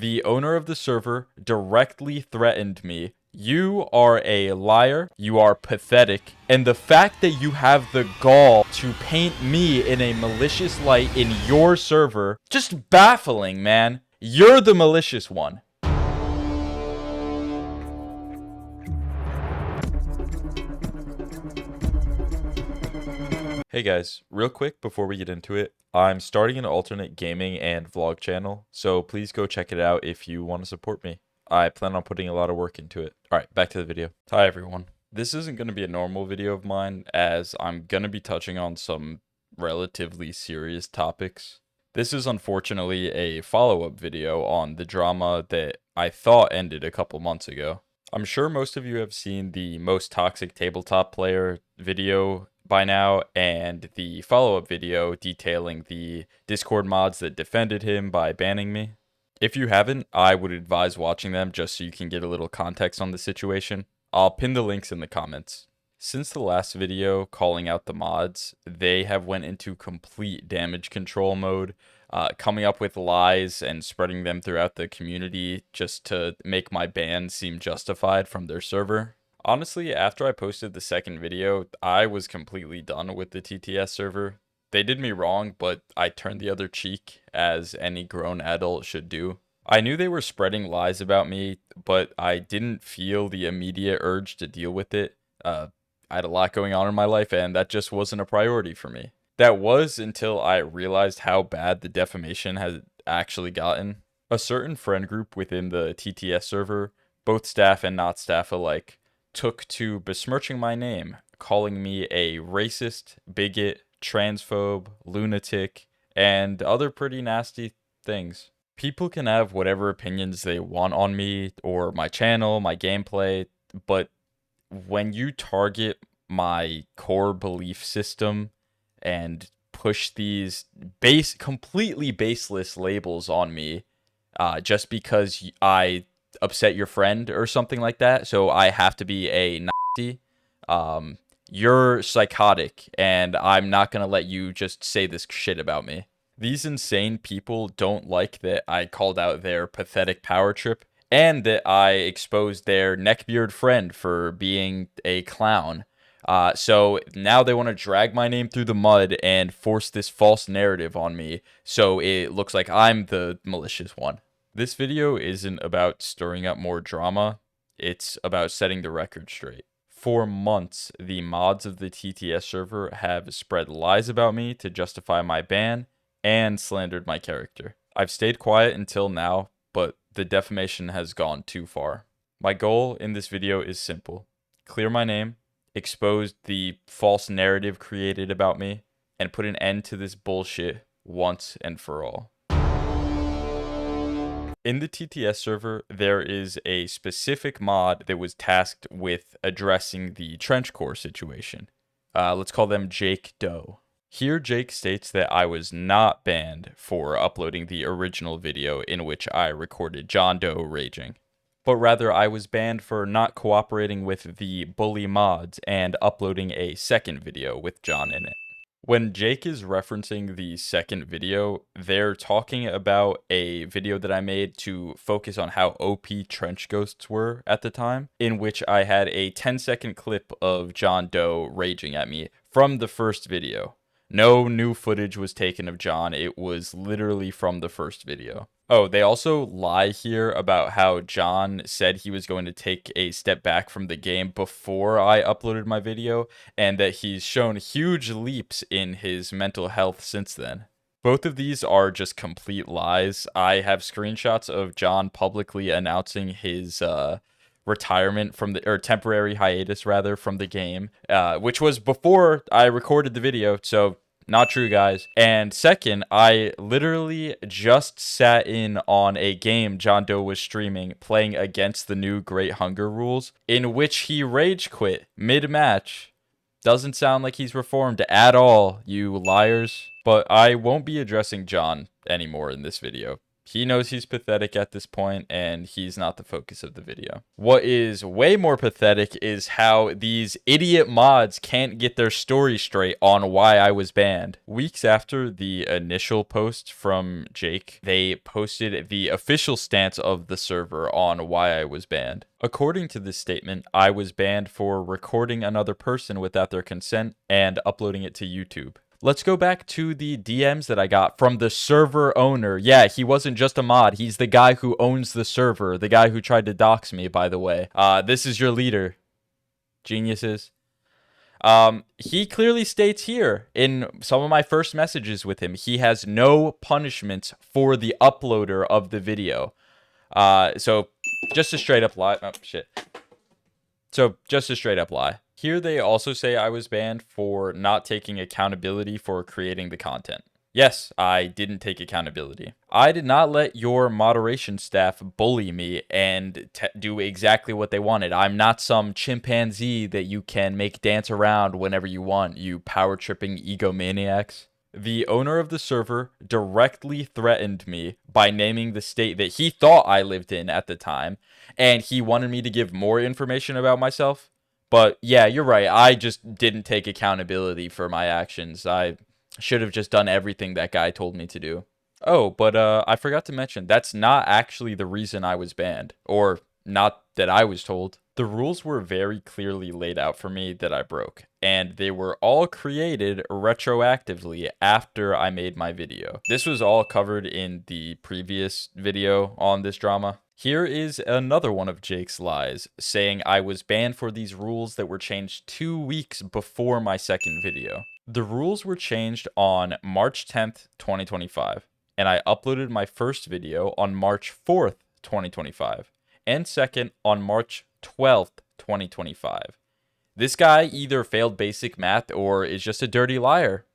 The owner of the server directly threatened me. You are a liar, you are pathetic, and the fact that you have the gall to paint me in a malicious light in your server, just baffling, man. You're the malicious one. Hey guys, real quick before we get into it, I'm starting an alternate gaming and vlog channel, so please go check it out if you want to support me. I plan on putting a lot of work into it. Alright, back to the video. Hi everyone. This isn't going to be a normal video of mine, as I'm going to be touching on some relatively serious topics. This is unfortunately a follow-up video on the drama that I thought ended a couple months ago. I'm sure most of you have seen the most toxic tabletop player video by now, and the follow-up video detailing the Discord mods that defended him by banning me. If you haven't, I would advise watching them just so you can get a little context on the situation. I'll pin the links in the comments. Since the last video calling out the mods, they have went into complete damage control mode, coming up with lies and spreading them throughout the community just to make my ban seem justified from their server. Honestly, after I posted the second video, I was completely done with the TTS server. They did me wrong, but I turned the other cheek, as any grown adult should do. I knew they were spreading lies about me, but I didn't feel the immediate urge to deal with it. I had a lot going on in my life, and that just wasn't a priority for me. That was until I realized how bad the defamation had actually gotten. A certain friend group within the TTS server, both staff and not staff alike, took to besmirching my name, calling me a racist, bigot, transphobe, lunatic, and other pretty nasty things. People can have whatever opinions they want on me or my channel, my gameplay, but when you target my core belief system and push these completely baseless labels on me just because I upset your friend or something like that, so I have to be a Nazi, you're psychotic, and I'm not gonna let you just say this shit about me. These insane people don't like that I called out their pathetic power trip, and that I exposed their neckbeard friend for being a clown. So now they want to drag my name through the mud and force this false narrative on me, so it looks like I'm the malicious one. This video isn't about stirring up more drama, it's about setting the record straight. For months, the mods of the TTS server have spread lies about me to justify my ban and slandered my character. I've stayed quiet until now, but the defamation has gone too far. My goal in this video is simple: clear my name, expose the false narrative created about me, and put an end to this bullshit once and for all. In the TTS server, there is a specific mod that was tasked with addressing the TrenchCore situation. Let's call them Jake Doe. Here, Jake states that I was not banned for uploading the original video in which I recorded John Doe raging, but rather I was banned for not cooperating with the bully mods and uploading a second video with John in it. When Jake is referencing the second video, they're talking about a video that I made to focus on how OP trench ghosts were at the time, in which I had a 10-second clip of John Doe raging at me from the first video. No new footage was taken of John, it was literally from the first video. Oh, they also lie here about how John said he was going to take a step back from the game before I uploaded my video, and that he's shown huge leaps in his mental health since then. Both of these are just complete lies. I have screenshots of John publicly announcing his retirement from the, or temporary hiatus rather, from the game, which was before I recorded the video, so not true, guys. And second, I literally just sat in on a game John Doe was streaming, playing against the new Great Hunger rules, in which he rage quit mid-match. Doesn't sound like he's reformed at all, you liars. But I won't be addressing John anymore in this video. He knows he's pathetic at this point, and he's not the focus of the video. What is way more pathetic is how these idiot mods can't get their story straight on why I was banned. Weeks after the initial post from Jake, they posted the official stance of the server on why I was banned. According to this statement, I was banned for recording another person without their consent and uploading it to YouTube. Let's go back to the DMs that I got from the server owner. Yeah, he wasn't just a mod. He's the guy who owns the server. The guy who tried to dox me, by the way. This is your leader. Geniuses. He clearly states here in some of my first messages with him, he has no punishments for the uploader of the video. So just a straight up lie. Oh, shit. So just a straight up lie. Here they also say I was banned for not taking accountability for creating the content. Yes, I didn't take accountability. I did not let your moderation staff bully me and do exactly what they wanted. I'm not some chimpanzee that you can make dance around whenever you want, you power tripping egomaniacs. The owner of the server directly threatened me by naming the state that he thought I lived in at the time, and he wanted me to give more information about myself. But yeah, you're right. I just didn't take accountability for my actions. I should have just done everything that guy told me to do. Oh, but I forgot to mention, that's not actually the reason I was banned, or not that I was told. The rules were very clearly laid out for me that I broke, and they were all created retroactively after I made my video. This was all covered in the previous video on this drama. Here is another one of Jake's lies, saying I was banned for these rules that were changed 2 weeks before my second video. The rules were changed on March 10th, 2025, and I uploaded my first video on March 4th, 2025, and second on March 12th, 2025. This guy either failed basic math or is just a dirty liar.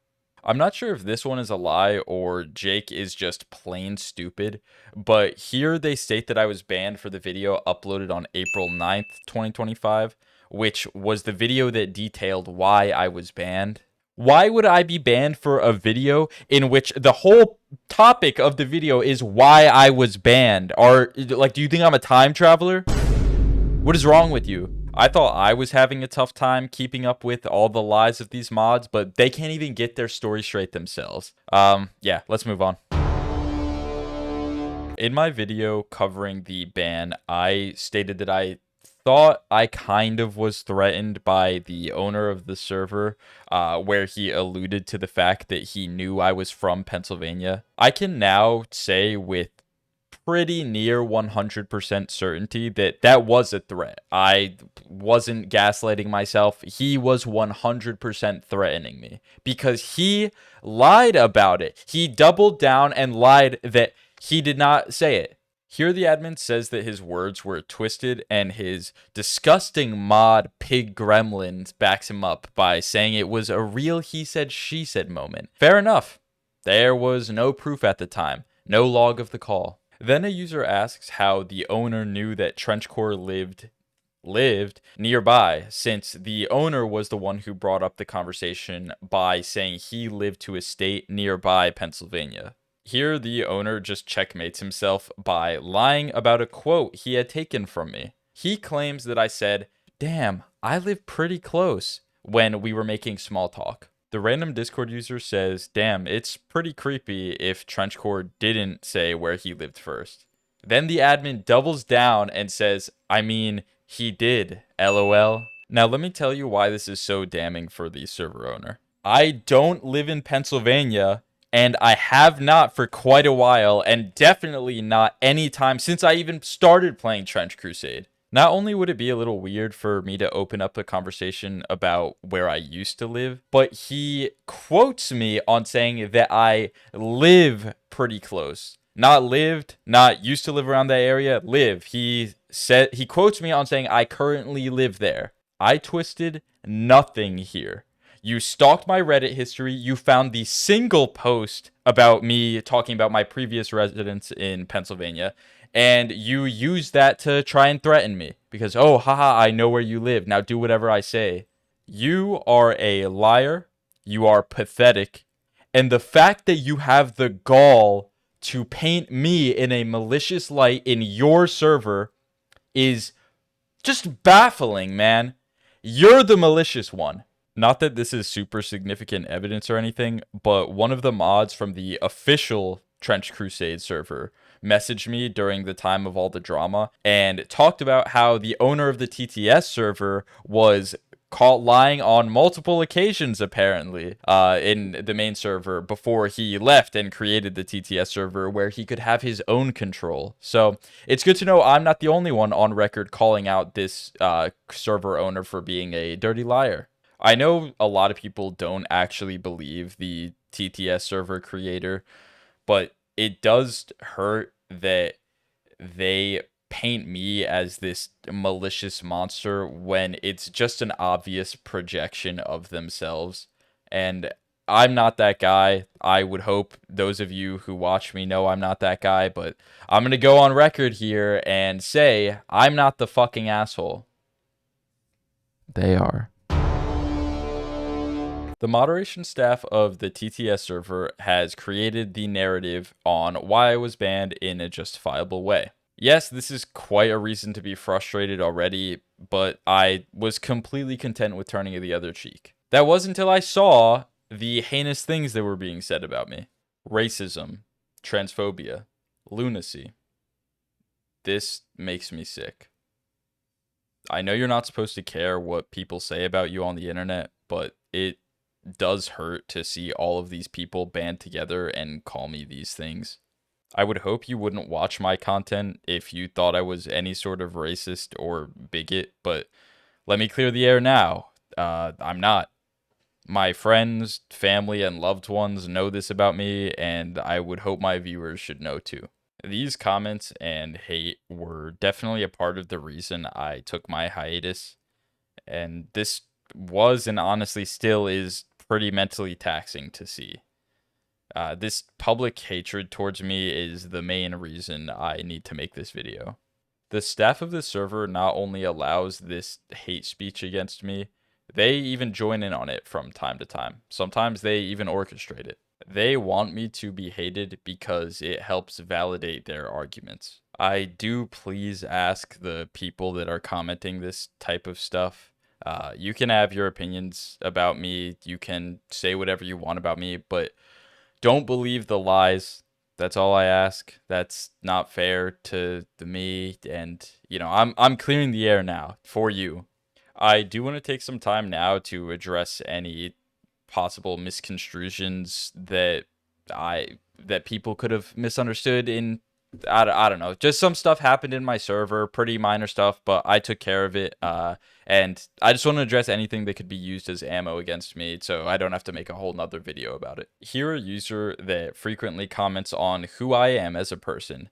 I'm not sure if this one is a lie or Jake is just plain stupid, but here they state that I was banned for the video uploaded on April 9th, 2025, which was the video that detailed why I was banned. Why would I be banned for a video in which the whole topic of the video is why I was banned? Or, like, do you think I'm a time traveler? What is wrong with you? I thought I was having a tough time keeping up with all the lies of these mods, but they can't even get their story straight themselves. Yeah, let's move on. In my video covering the ban, I stated that I thought I kind of was threatened by the owner of the server, where he alluded to the fact that he knew I was from Pennsylvania. I can now say with pretty near 100% certainty that that was a threat. I wasn't gaslighting myself. He was 100% threatening me because he lied about it. He doubled down and lied that he did not say it. Here the admin says that his words were twisted, and his disgusting mod Pig Gremlins backs him up by saying it was a real he said she said moment. Fair enough. There was no proof at the time. No log of the call. Then a user asks how the owner knew that TrenchCore lived nearby, since the owner was the one who brought up the conversation by saying he lived to a state nearby Pennsylvania. Here the owner just checkmates himself by lying about a quote he had taken from me. He claims that I said, "Damn, I live pretty close," when we were making small talk. The random Discord user says, "Damn, it's pretty creepy if TrenchCore didn't say where he lived first." Then the admin doubles down and says, "I mean, he did, LOL." Now let me tell you why this is so damning for the server owner. I don't live in Pennsylvania, and I have not for quite a while, and definitely not any time since I even started playing Trench Crusade. Not only would it be a little weird for me to open up a conversation about where I used to live, but he quotes me on saying that I live pretty close. Not lived, not used to live around that area, live. He quotes me on saying I currently live there. I twisted nothing here. You stalked my Reddit history. You found the single post about me talking about my previous residence in Pennsylvania, and you used that to try and threaten me because, oh, haha, I know where you live. Now do whatever I say. You are a liar. You are pathetic. And the fact that you have the gall to paint me in a malicious light in your server is just baffling, man. You're the malicious one. Not that this is super significant evidence or anything, but one of the mods from the official Trench Crusade server messaged me during the time of all the drama and talked about how the owner of the TTS server was caught lying on multiple occasions, apparently, in the main server before he left and created the TTS server where he could have his own control. So it's good to know I'm not the only one on record calling out this server owner for being a dirty liar. I know a lot of people don't actually believe the TTS server creator, but it does hurt that they paint me as this malicious monster when it's just an obvious projection of themselves. And I'm not that guy. I would hope those of you who watch me know I'm not that guy, but I'm going to go on record here and say I'm not the fucking asshole. They are. The moderation staff of the TTS server has created the narrative on why I was banned in a justifiable way. Yes, this is quite a reason to be frustrated already, but I was completely content with turning the other cheek. That was until I saw the heinous things that were being said about me. Racism, transphobia, lunacy. This makes me sick. I know you're not supposed to care what people say about you on the internet, but it does hurt to see all of these people band together and call me these things. I would hope you wouldn't watch my content if you thought I was any sort of racist or bigot, but let me clear the air now. I'm not. My friends, family, and loved ones know this about me, and I would hope my viewers should know too. These comments and hate were definitely a part of the reason I took my hiatus, and this was and honestly still is pretty mentally taxing to see. This public hatred towards me is the main reason I need to make this video. The staff of the server not only allows this hate speech against me, they even join in on it from time to time. Sometimes they even orchestrate it. They want me to be hated because it helps validate their arguments. I do please ask the people that are commenting this type of stuff. You can have your opinions about me. You can say whatever you want about me, but don't believe the lies. That's all I ask. That's not fair to me, and I'm clearing the air now for you. I do want to take some time now to address any possible misconstrusions that people could have misunderstood in I don't know. Just some stuff happened in my server, pretty minor stuff, but I took care of it. And I just want to address anything that could be used as ammo against me, so I don't have to make a whole nother video about it. Here, a user that frequently comments on who I am as a person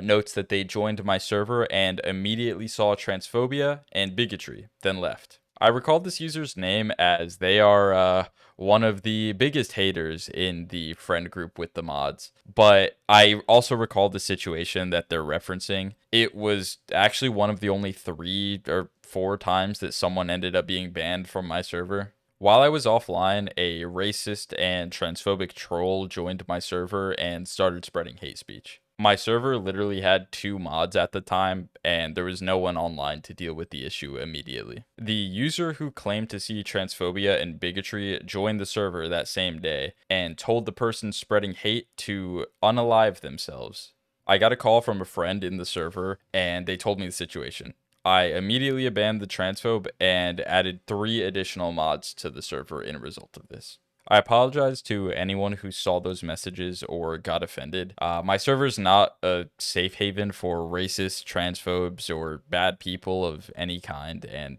notes that they joined my server and immediately saw transphobia and bigotry, then left. I recall this user's name as they are one of the biggest haters in the friend group with the mods. But I also recall the situation that they're referencing. It was actually one of the only 3 or 4 times that someone ended up being banned from my server. While I was offline, a racist and transphobic troll joined my server and started spreading hate speech. My server literally had 2 mods at the time, and there was no one online to deal with the issue immediately. The user who claimed to see transphobia and bigotry joined the server that same day and told the person spreading hate to unalive themselves. I got a call from a friend in the server, and they told me the situation. I immediately abandoned the transphobe and added 3 additional mods to the server in result of this. I apologize to anyone who saw those messages or got offended. My server is not a safe haven for racist, transphobes, or bad people of any kind, and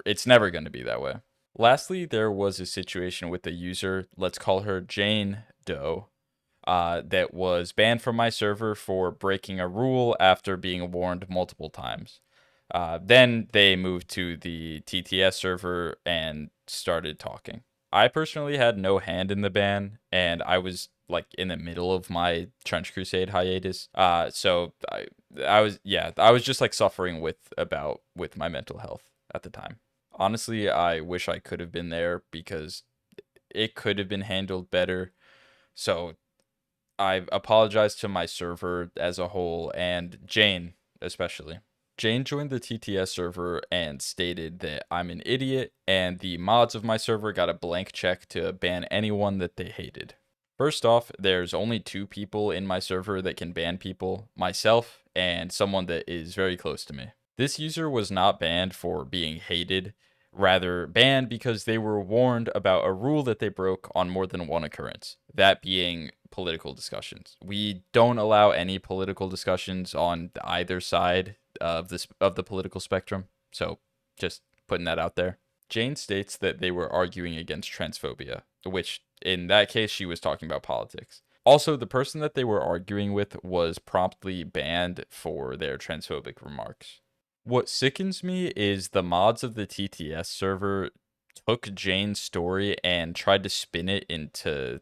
it's never going to be that way. Lastly, there was a situation with a user, let's call her Jane Doe, that was banned from my server for breaking a rule after being warned multiple times. Then they moved to the TTS server and started talking. I personally had no hand in the ban, and I was like in the middle of my Trench Crusade hiatus. So I was just like suffering with my mental health at the time. Honestly, I wish I could have been there because it could have been handled better. So I apologize to my server as a whole and Jane especially. Jane joined the TTS server and stated that I'm an idiot, and the mods of my server got a blank check to ban anyone that they hated. First off, there's only 2 people in my server that can ban people, myself and someone that is very close to me. This user was not banned for being hated, rather banned because they were warned about a rule that they broke on more than one occurrence, that being political discussions. We don't allow any political discussions on either side of the political spectrum, so just putting that out there. Jane states that they were arguing against transphobia, which in that case she was talking about politics. Also, the person that they were arguing with was promptly banned for their transphobic remarks. What sickens me is the mods of the TTS server took Jane's story and tried to spin it into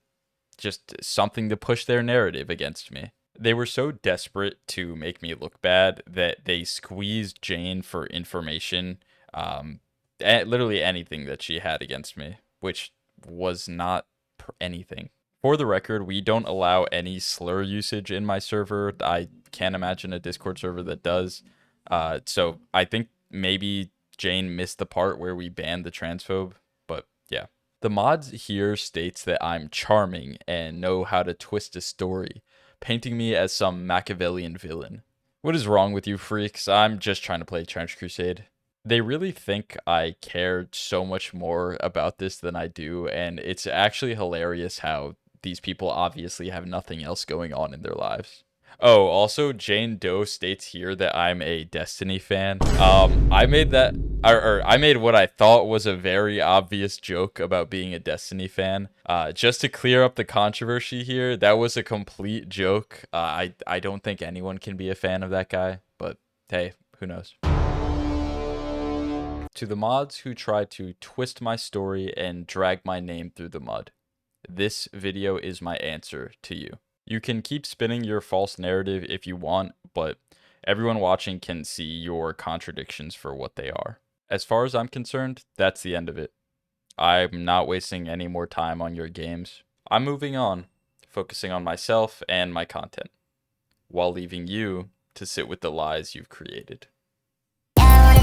just something to push their narrative against me. They were so desperate to make me look bad that they squeezed Jane for information, literally anything that she had against me, which was not anything. For the record, we don't allow any slur usage in my server. I can't imagine a Discord server that does. So I think maybe Jane missed the part where we banned the transphobe, but yeah. The mods here states that I'm charming and know how to twist a story, painting me as some Machiavellian villain. What is wrong with you freaks? I'm just trying to play Trench Crusade. They really think I care so much more about this than I do, and it's actually hilarious how these people obviously have nothing else going on in their lives. Oh, also, Jane Doe states here that I'm a Destiny fan. I made that, or I made what I thought was a very obvious joke about being a Destiny fan. Just to clear up the controversy here, that was a complete joke. I don't think anyone can be a fan of that guy, but hey, who knows? To the mods who try to twist my story and drag my name through the mud, this video is my answer to you. You can keep spinning your false narrative if you want, but everyone watching can see your contradictions for what they are. As far as I'm concerned, that's the end of it. I'm not wasting any more time on your games. I'm moving on, focusing on myself and my content, while leaving you to sit with the lies you've created. I'm